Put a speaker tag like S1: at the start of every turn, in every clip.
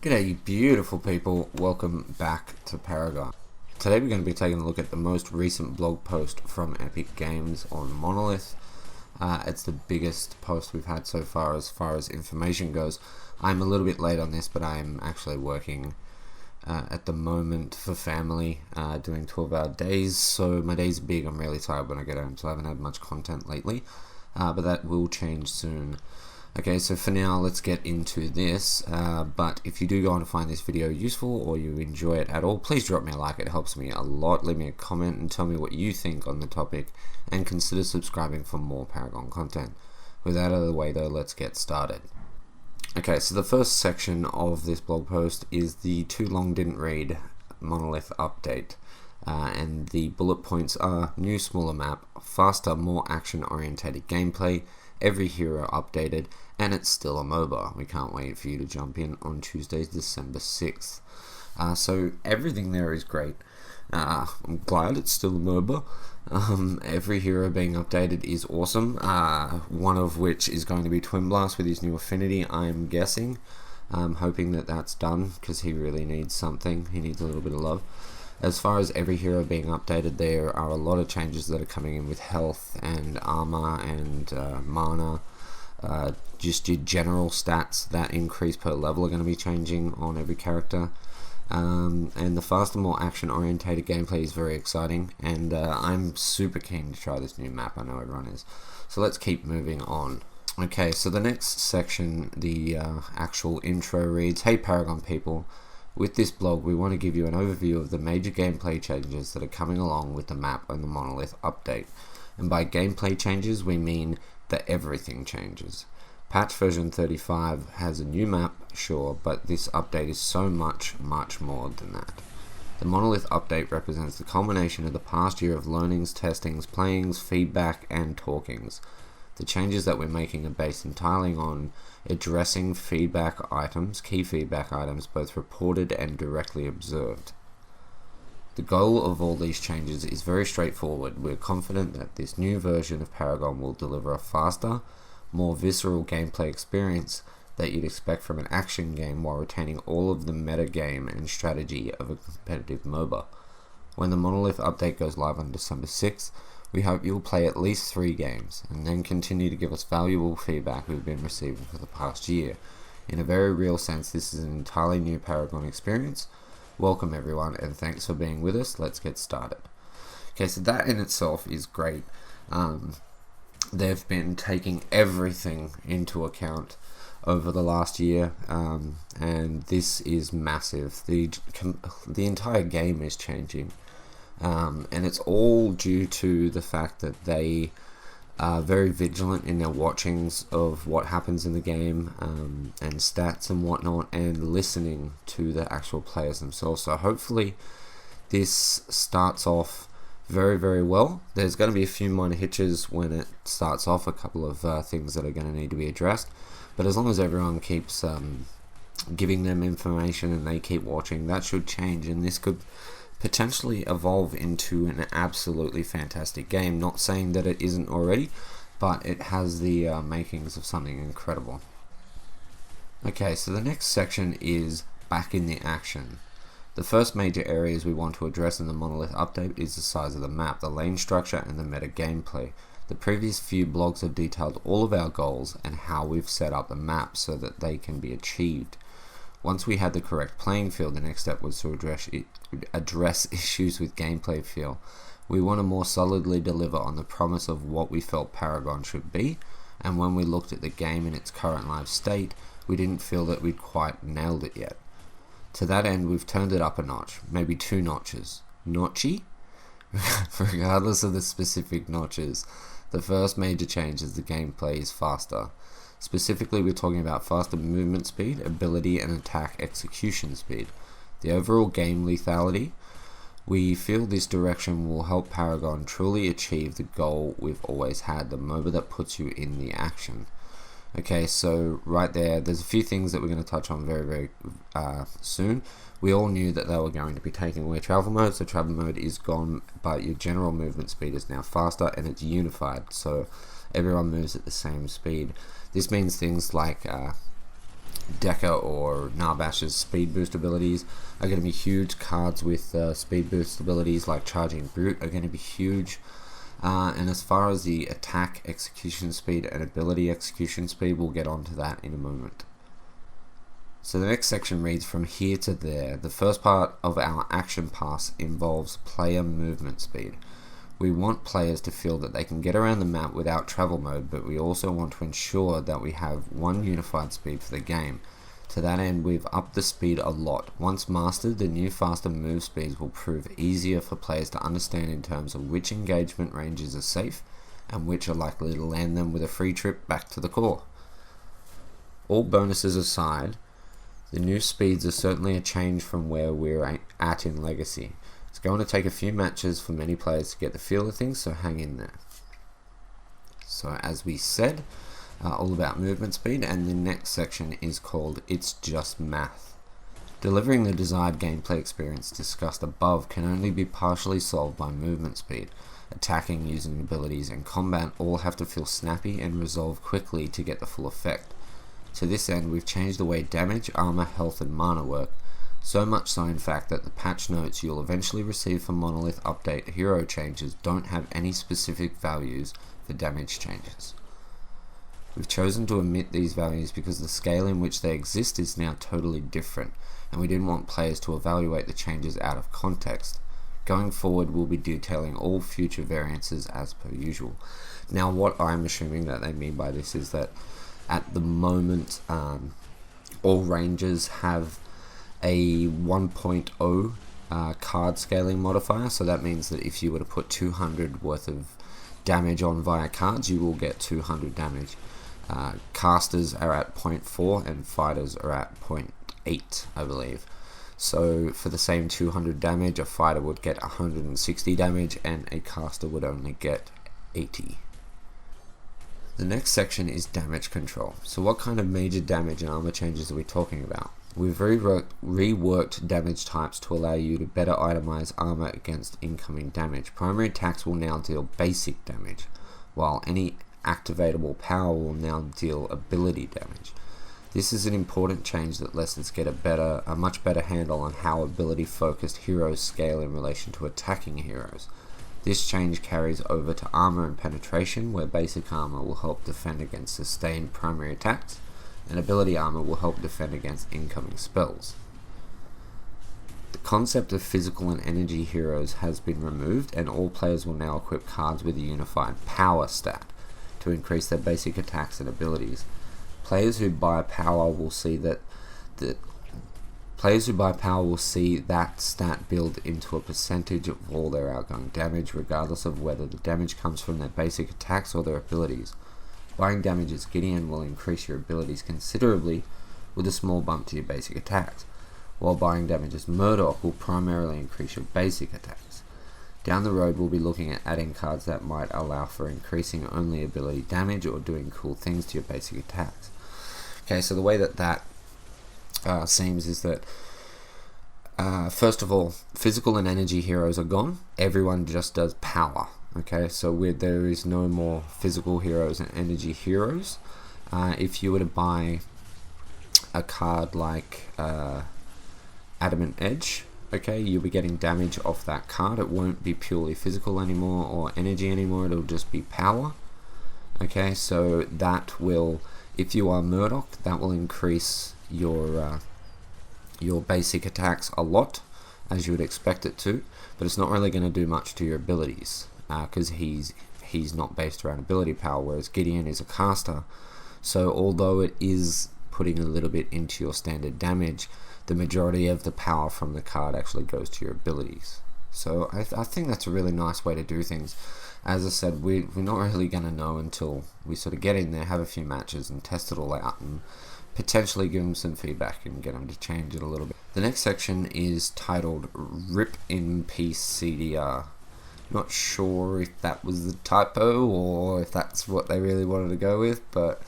S1: G'day you beautiful people, welcome back to Paragon. Today we're going to be taking a look at the most recent blog post from Epic Games on Monolith. It's the biggest post we've had so far as information goes. I'm a little bit late on this, but I'm actually working at the moment for family, doing 12-hour days, so my days are big. I'm really tired when I get home, so I haven't had much content lately, but that will change soon. Okay, so for now, let's get into this, but if you do go on to find this video useful or you enjoy it at all, please drop me a like. It helps me a lot. Leave me a comment and tell me what you think on the topic, and consider subscribing for more Paragon content. With that out of the way though, let's get started. Okay, so the first section of this blog post is the too long didn't read Monolith update. And the bullet points are: new smaller map, faster, more action orientated gameplay, every hero updated, and it's still a MOBA. We can't wait for you to jump in on Tuesday, December 6th. So everything there is great. I'm glad it's still a MOBA. Every hero being updated is awesome, one of which is going to be Twin Blast with his new affinity, I'm guessing. I'm hoping that that's done, because he really needs something. He needs a little bit of love. As far as every hero being updated, there are a lot of changes that are coming in with health and armor and mana. Just your general stats that increase per level are going to be changing on every character. And the faster, more action-orientated gameplay is very exciting, and I'm super keen to try this new map. I know everyone is. So let's keep moving on. Okay, so the next section, the actual intro reads, "Hey Paragon people. With this blog, we want to give you an overview of the major gameplay changes that are coming along with the map and the Monolith update. And by gameplay changes, we mean that everything changes. Patch version 35 has a new map, sure, but this update is so much more than that. The Monolith update represents the culmination of the past year of learnings, testings, playings, feedback, and talkings. The changes that we're making are based entirely on addressing feedback items, key feedback items, both reported and directly observed. The goal of all these changes is very straightforward. We're confident that this new version of Paragon will deliver a faster, more visceral gameplay experience that you'd expect from an action game while retaining all of the meta game and strategy of a competitive MOBA. When the Monolith update goes live on December 6th, we hope you'll play at least 3 games, and then continue to give us valuable feedback we've been receiving for the past year. In a very real sense, this is an entirely new Paragon experience. Welcome everyone, and thanks for being with us. Let's get started." Okay, so that in itself is great. They've been taking everything into account over the last year, and this is massive. The entire game is changing. And it's all due to the fact that they are very vigilant in their watchings of what happens in the game, and stats and whatnot, and listening to the actual players themselves. So hopefully this starts off very well. There's going to be a few minor hitches when it starts off, a couple of things that are going to need to be addressed, but as long as everyone keeps giving them information and they keep watching, that should change, and this could potentially evolve into an absolutely fantastic game. Not saying that it isn't already, but it has the makings of something incredible. Okay, so the next section is back in the action. The first major areas we want to address in the Monolith update is the size of the map, the lane structure, and the meta gameplay. The previous few blogs have detailed all of our goals and how we've set up the map so that they can be achieved. Once we had the correct playing field, the next step was to address issues with gameplay feel. We want to more solidly deliver on the promise of what we felt Paragon should be, and when we looked at the game in its current live state, we didn't feel that we'd quite nailed it yet. To that end, we've turned it up a notch, maybe 2 notches. Notchy? Regardless of the specific notches, the first major change is the gameplay is faster. Specifically, we're talking about faster movement speed, ability, and attack execution speed. The overall game lethality. We feel this direction will help Paragon truly achieve the goal we've always had, the MOBA that puts you in the action. Okay, so right there's a few things that we're going to touch on very soon. We all knew that they were going to be taking away travel mode, so travel mode is gone, but your general movement speed is now faster, and it's unified, so everyone moves at the same speed. This means things like Deca or Narbash's speed boost abilities are going to be huge. Cards with speed boost abilities like Charging Brute are going to be huge. And as far as the attack execution speed and ability execution speed, we'll get onto that in a moment. So the next section reads from here to there. The first part of our action pass involves player movement speed. We want players to feel that they can get around the map without travel mode, but we also want to ensure that we have one unified speed for the game. To that end, we've upped the speed a lot. Once mastered, the new faster move speeds will prove easier for players to understand in terms of which engagement ranges are safe and which are likely to land them with a free trip back to the core. All bonuses aside, the new speeds are certainly a change from where we're at in Legacy. It's going to take a few matches for many players to get the feel of things, so hang in there. So as we said, all about movement speed, and the next section is called It's Just Math. Delivering the desired gameplay experience discussed above can only be partially solved by movement speed. Attacking, using abilities, and combat all have to feel snappy and resolve quickly to get the full effect. To this end, we've changed the way damage, armor, health, and mana work. So much so in fact that the patch notes you'll eventually receive for Monolith update hero changes don't have any specific values for damage changes. We've chosen to omit these values because the scale in which they exist is now totally different, and we didn't want players to evaluate the changes out of context. Going forward, we'll be detailing all future variances as per usual. Now, what I'm assuming that they mean by this is that at the moment, all ranges have a 1.0 card scaling modifier, so that means that if you were to put 200 worth of damage on via cards, you will get 200 damage. Casters are at 0.4 and fighters are at 0.8, I believe. So for the same 200 damage, a fighter would get 160 damage and a caster would only get 80. The next section is damage control. So what kind of major damage and armor changes are we talking about? We've reworked damage types to allow you to better itemize armor against incoming damage. Primary attacks will now deal basic damage, while any activatable power will now deal ability damage. This is an important change that lets us get a much better handle on how ability focused heroes scale in relation to attacking heroes. This change carries over to armor and penetration, where basic armor will help defend against sustained primary attacks, and ability armor will help defend against incoming spells. The concept of physical and energy heroes has been removed, and all players will now equip cards with a unified power stat to increase their basic attacks and abilities. Players who buy power will see that stat build into a percentage of all their outgoing damage, regardless of whether the damage comes from their basic attacks or their abilities. Buying damage as Gideon will increase your abilities considerably with a small bump to your basic attacks, while buying damage as Murdoch will primarily increase your basic attacks. Down the road, we'll be looking at adding cards that might allow for increasing only ability damage or doing cool things to your basic attacks. Okay, so the way that seems is that first of all, physical and energy heroes are gone. Everyone just does power. Okay, so there is no more physical heroes and energy heroes. If you were to buy a card like Adamant Edge, okay, you'll be getting damage off that card. It won't be purely physical anymore or energy anymore. It'll just be power. Okay, so that will, if you are Murdoch, that will increase your basic attacks a lot, as you would expect it to, but it's not really going to do much to your abilities, because he's not based around ability power, whereas Gideon is a caster. So although it is putting a little bit into your standard damage, the majority of the power from the card actually goes to your abilities. So I think that's a really nice way to do things. As I said, we're not really going to know until we sort of get in there, have a few matches and test it all out, and potentially give them some feedback and get them to change it a little bit. The next section is titled Rip in Peace CDR. Not sure if that was the typo or if that's what they really wanted to go with, but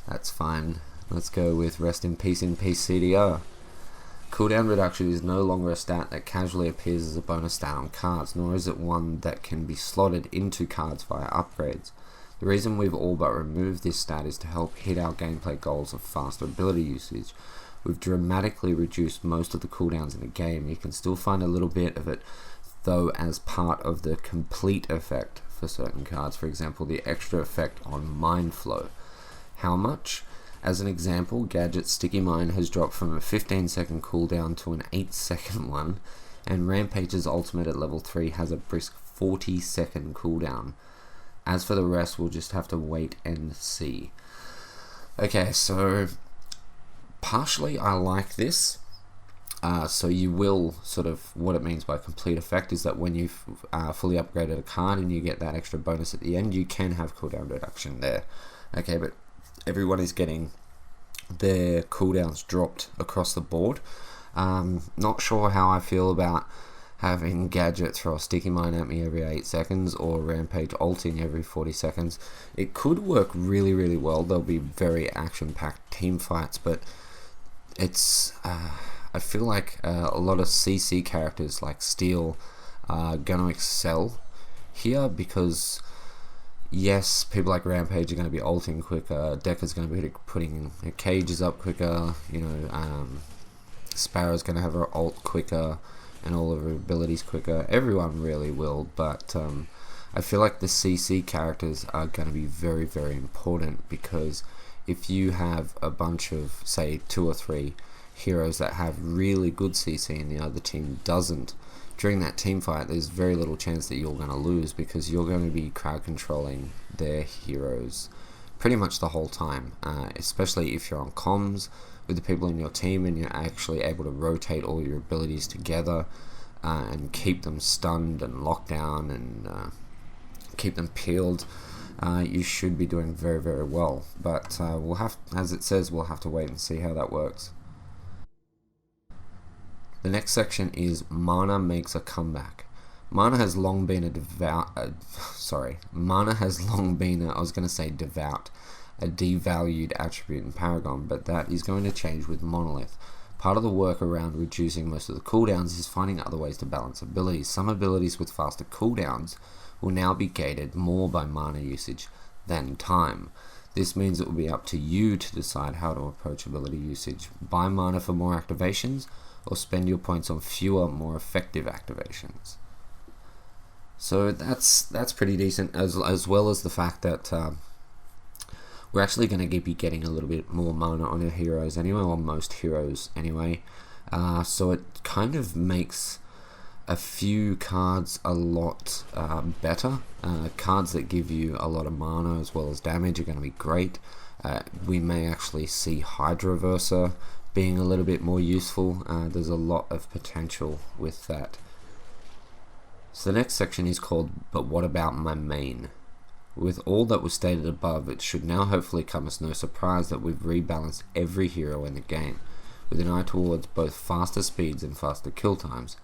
S1: that's fine. Let's go with Rest in Peace CDR. Cooldown reduction is no longer a stat that casually appears as a bonus stat on cards, nor is it one that can be slotted into cards via upgrades. The reason we've all but removed this stat is to help hit our gameplay goals of faster ability usage. We've dramatically reduced most of the cooldowns in the game. You can still find a little bit of it though as part of the complete effect for certain cards. For example, the extra effect on Mind Flow. How much? As an example, Gadget's Sticky Mine has dropped from a 15-second cooldown to an 8-second one, and Rampage's ultimate at level 3 has a brisk 40-second cooldown. As for the rest, we'll just have to wait and see. Okay, so partially I like this. So you will sort of, what it means by complete effect is that when you've fully upgraded a card and you get that extra bonus at the end, you can have cooldown reduction there. Okay, but everyone is getting their cooldowns dropped across the board. Not sure how I feel about having Gadget throw a Sticky Mine at me every 8 seconds or Rampage ulting every 40 seconds. It could work really, really well. There'll be very action-packed team fights, but it's I feel like a lot of CC characters like Steel are going to excel here because yes, people like Rampage are going to be ulting quicker, Dekka's going to be putting her cages up quicker, Sparrow's going to have her ult quicker and all of her abilities quicker. Everyone really will, but I feel like the CC characters are going to be very, very important because if you have a bunch of, say, 2 or 3 heroes that have really good CC and the other team doesn't, during that team fight there's very little chance that you're going to lose because you're going to be crowd controlling their heroes pretty much the whole time, especially if you're on comms with the people in your team and you're actually able to rotate all your abilities together and keep them stunned and locked down and keep them peeled. You should be doing very, very well, but we'll have, as it says, we'll have to wait and see how that works. The next section is Mana makes a comeback. Mana has long been a devout, a devalued attribute in Paragon, but that is going to change with Monolith. Part of the work around reducing most of the cooldowns is finding other ways to balance abilities. Some abilities with faster cooldowns will now be gated more by mana usage than time. This means it will be up to you to decide how to approach ability usage. Buy mana for more activations, or spend your points on fewer, more effective activations. So that's pretty decent, as well as the fact that we're actually going to be getting a little bit more mana on our heroes anyway, or most heroes anyway. So it kind of makes a few cards a lot better. Cards that give you a lot of mana as well as damage are going to be great. We may actually see Hydroverser being a little bit more useful. There's a lot of potential with that. So the next section is called But What About My Main? With all that was stated above, it should now hopefully come as no surprise that we've rebalanced every hero in the game, with an eye towards both faster speeds and faster kill times.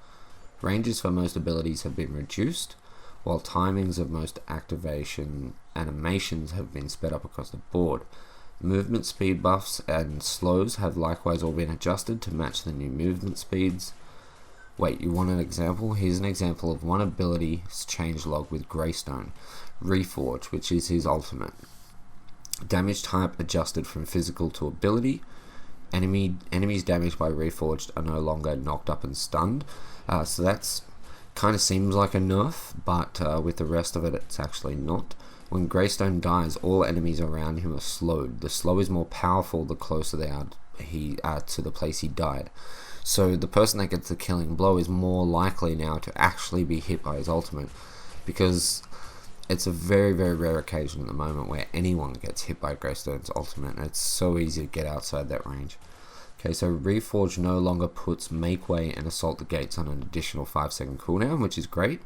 S1: Ranges for most abilities have been reduced, while timings of most activation animations have been sped up across the board. Movement speed buffs and slows have likewise all been adjusted to match the new movement speeds. Wait, you want an example? Here's an example of one ability's changelog with Greystone. Reforge, which is his ultimate. Damage type adjusted from physical to ability. Enemies damaged by Reforged are no longer knocked up and stunned. So that's kind of seems like a nerf, but with the rest of it, it's actually not. When Greystone dies, all enemies around him are slowed. The slow is more powerful the closer they are to the place he died. So the person that gets the killing blow is more likely now to actually be hit by his ultimate, because it's a very, very rare occasion at the moment where anyone gets hit by Greystone's ultimate, and it's so easy to get outside that range. Okay, so Reforge no longer puts Make Way and Assault the Gates on an additional 5-second cooldown, which is great.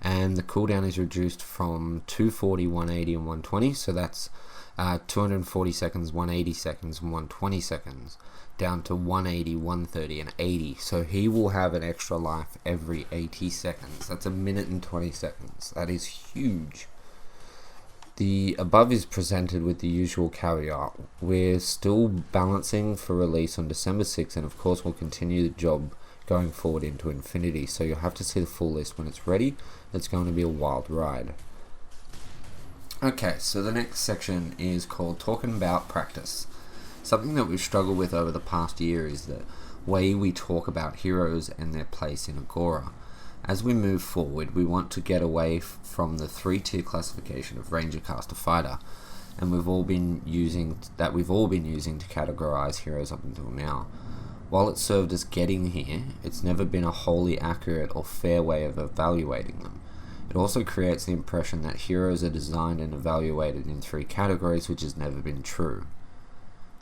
S1: And the cooldown is reduced from 240, 180, and 120, so that's 240 seconds, 180 seconds, and 120 seconds, down to 180, 130, and 80. So he will have an extra life every 80 seconds. That's a minute and 20 seconds. That is huge. The above is presented with the usual caveat. We're still balancing for release on December 6th, and of course we'll continue the job going forward into infinity, so you'll have to see the full list when it's ready. It's going to be a wild ride. Okay, so the next section is called Talking About Practice. Something that we've struggled with over the past year is the way we talk about heroes and their place in Agora. As we move forward, we want to get away from the 3-tier classification of Ranger, Caster, Fighter, and we've all been using to categorize heroes up until now. While it served us getting here, it's never been a wholly accurate or fair way of evaluating them. It also creates the impression that heroes are designed and evaluated in 3 categories, which has never been true.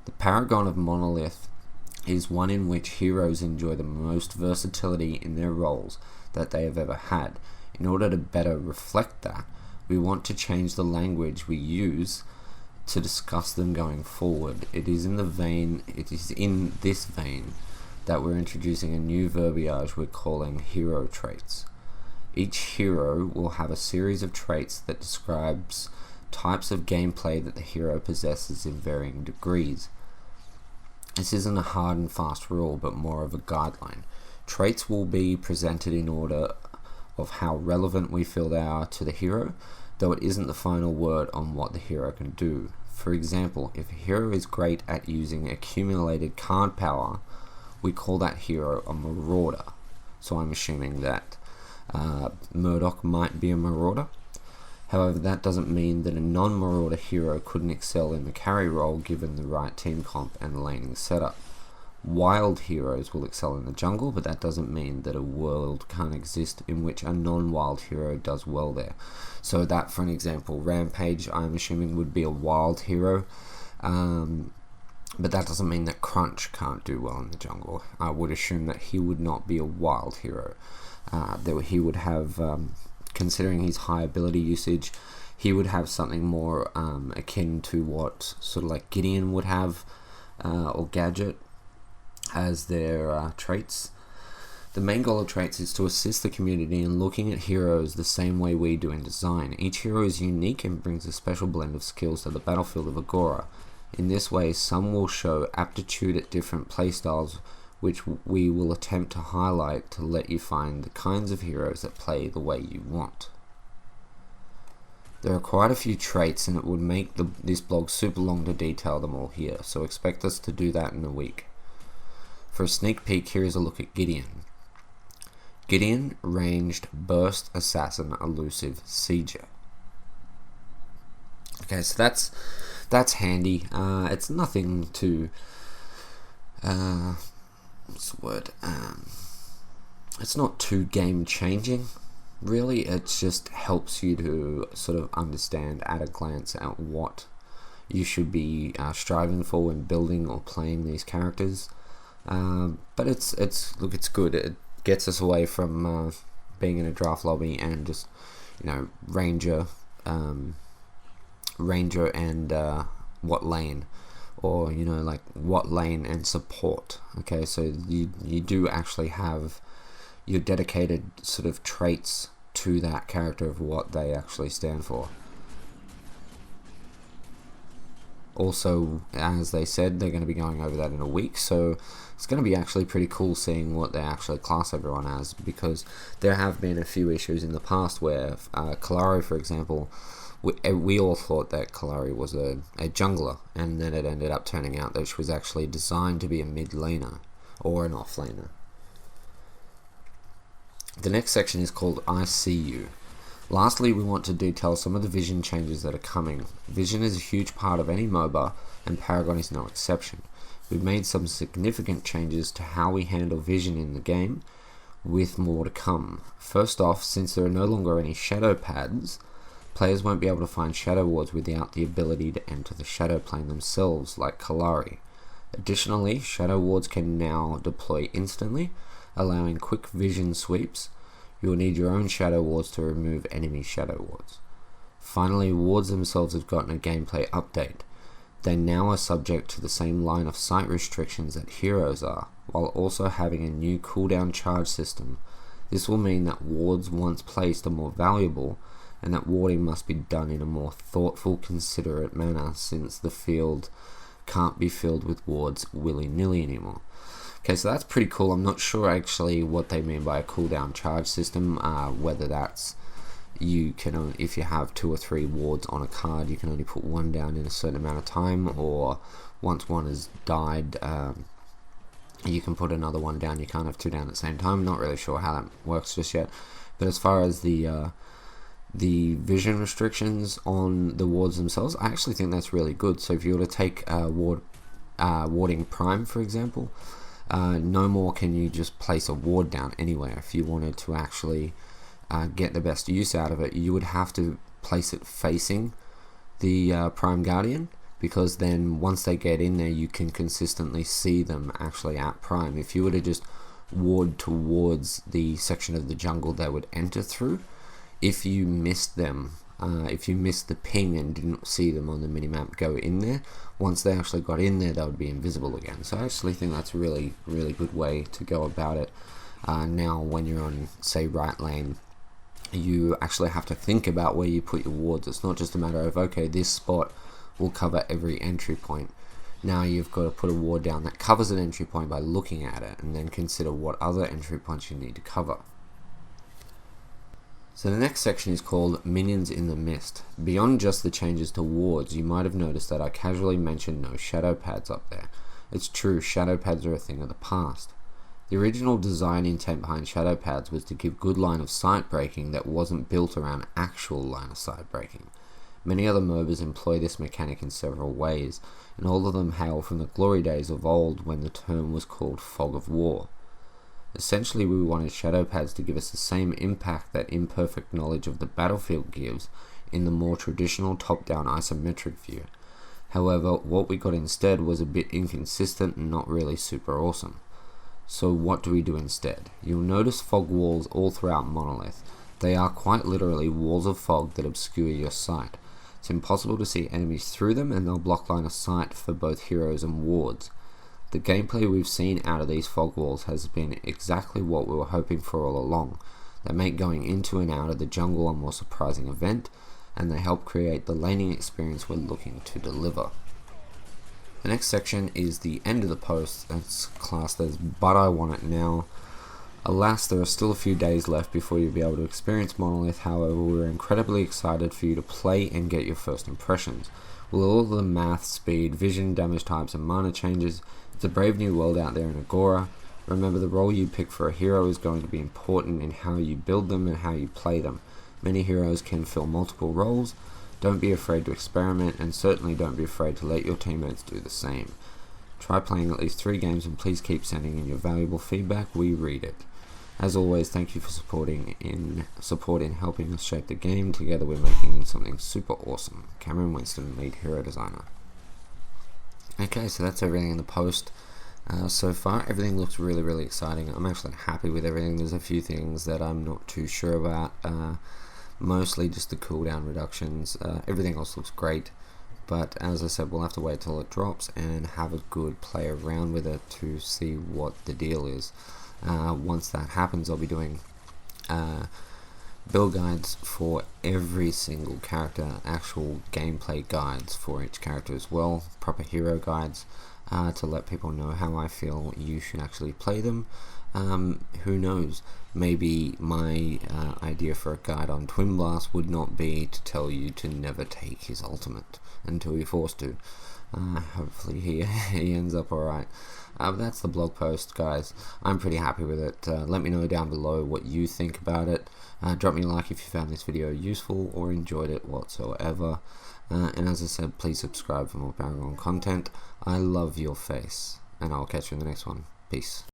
S1: The Paragon of Monolith is one in which heroes enjoy the most versatility in their roles that they have ever had. In order to better reflect that, we want to change the language we use to discuss them going forward. It is in this vein that we're introducing a new verbiage we're calling hero traits. Each hero will have a series of traits that describes types of gameplay that the hero possesses in varying degrees. This isn't a hard and fast rule, but more of a guideline. Traits will be presented in order of how relevant we feel they are to the hero, though it isn't the final word on what the hero can do. For example, if a hero is great at using accumulated card power, we call that hero a marauder. So I'm assuming that Murdoch might be a marauder. However, that doesn't mean that a non-marauder hero couldn't excel in the carry role given the right team comp and the laning setup. Wild heroes will excel in the jungle, but that doesn't mean that a world can't exist in which a non-wild hero does well there. So that, for an example, Rampage, I'm assuming, would be a wild hero, but that doesn't mean that Crunch can't do well in the jungle. I would assume that he would not be a wild hero. That he would have, considering his high ability usage, he would have something more akin to what sort of like Gideon would have, or Gadget, as their traits. The main goal of traits is to assist the community in looking at heroes the same way we do in design. Each hero is unique and brings a special blend of skills to the battlefield of Agora. In this way, some will show aptitude at different playstyles, which we will attempt to highlight to let you find the kinds of heroes that play the way you want. There are quite a few traits, and it would make this blog super long to detail them all here, so expect us to do that in a week. For a sneak peek, here is a look at Gideon. Gideon, ranged, burst, assassin, elusive, sieger. Okay, so that's handy. It's nothing to what's the word? It's not too game changing, really. It just helps you to sort of understand at a glance at what you should be striving for when building or playing these characters. But it's good. It gets us away from being in a draft lobby and just, Ranger and what lane, or like what lane and support. Okay, so you do actually have your dedicated sort of traits to that character of what they actually stand for. Also, as they said, they're going to be going over that in a week, so it's going to be actually pretty cool seeing what they actually class everyone as, because there have been a few issues in the past where Kalari, for example, we all thought that Kalari was a jungler, and then it ended up turning out that she was actually designed to be a mid laner or an off laner. The next section is called I See You. Lastly, we want to detail some of the vision changes that are coming. Vision is a huge part of any MOBA, and Paragon is no exception. We've made some significant changes to how we handle vision in the game, with more to come. First off, since there are no longer any shadow pads, players won't be able to find shadow wards without the ability to enter the shadow plane themselves, like Kalari. Additionally, shadow wards can now deploy instantly, allowing quick vision sweeps. You will need your own shadow wards to remove enemy shadow wards. Finally, wards themselves have gotten a gameplay update. They now are subject to the same line of sight restrictions that heroes are, while also having a new cooldown charge system. This will mean that wards once placed are more valuable, and that warding must be done in a more thoughtful, considerate manner, since the field can't be filled with wards willy-nilly anymore. Okay, so that's pretty cool. I'm not sure actually what they mean by a cooldown charge system, whether that's, you can only, if you have 2 or 3 wards on a card, you can only put one down in a certain amount of time, or once one has died, you can put another one down. You can't have 2 down at the same time. Not really sure how that works just yet. But as far as the vision restrictions on the wards themselves, I actually think that's really good. So if you were to take warding prime, for example, no more can you just place a ward down anywhere. If you wanted to actually get the best use out of it, you would have to place it facing the Prime Guardian, because then once they get in there, you can consistently see them actually at Prime. If you were to just ward towards the section of the jungle they would enter through, if you missed them, if you missed the ping and didn't see them on the minimap go in there, once they actually got in there, they would be invisible again. So I actually think that's a really good way to go about it. Now when you're on, say, right lane, you actually have to think about where you put your wards. It's not just a matter of, okay, this spot will cover every entry point. Now you've got to put a ward down that covers an entry point by looking at it, and then consider what other entry points you need to cover. So the next section is called Minions in the Mist. Beyond just the changes to wards, you might have noticed that I casually mentioned no shadow pads up there. It's true, shadow pads are a thing of the past. The original design intent behind shadow pads was to give good line of sight breaking that wasn't built around actual line of sight breaking. Many other MOBAs employ this mechanic in several ways, and all of them hail from the glory days of old when the term was called fog of war. Essentially, we wanted shadow pads to give us the same impact that imperfect knowledge of the battlefield gives in the more traditional top-down isometric view. However, what we got instead was a bit inconsistent and not really super awesome. So what do we do instead? You'll notice fog walls all throughout Monolith. They are quite literally walls of fog that obscure your sight. It's impossible to see enemies through them, and they'll block line of sight for both heroes and wards. The gameplay we've seen out of these fog walls has been exactly what we were hoping for all along. They make going into and out of the jungle a more surprising event, and they help create the laning experience we're looking to deliver. The next section is the end of the post. That's classed as "But I Want It Now." Alas, there are still a few days left before you'll be able to experience Monolith. However, we're incredibly excited for you to play and get your first impressions. With all the math, speed, vision, damage types, and mana changes, it's a brave new world out there in Agora. Remember, the role you pick for a hero is going to be important in how you build them and how you play them. Many heroes can fill multiple roles. Don't be afraid to experiment, and certainly don't be afraid to let your teammates do the same. Try playing at least 3 games, and please keep sending in your valuable feedback. We read it. As always, thank you for supporting in helping us shape the game. Together we're making something super awesome. Cameron Winston, lead hero designer. Okay, so that's everything in the post. So far, everything looks really exciting. I'm actually happy with everything. There's a few things that I'm not too sure about. Mostly just the cooldown reductions. Everything else looks great. But as I said, we'll have to wait till it drops and have a good play around with it to see what the deal is. Once that happens, I'll be doing build guides for every single character, actual gameplay guides for each character as well, proper hero guides, to let people know how I feel you should actually play them. Who knows, maybe my idea for a guide on Twin Blast would not be to tell you to never take his ultimate until you're forced to. Hopefully he ends up alright. But that's the blog post, guys. I'm pretty happy with it. Let me know down below what you think about it. Drop me a like if you found this video useful or enjoyed it whatsoever. And as I said, please subscribe for more Paragon content. I love your face, and I'll catch you in the next one. Peace.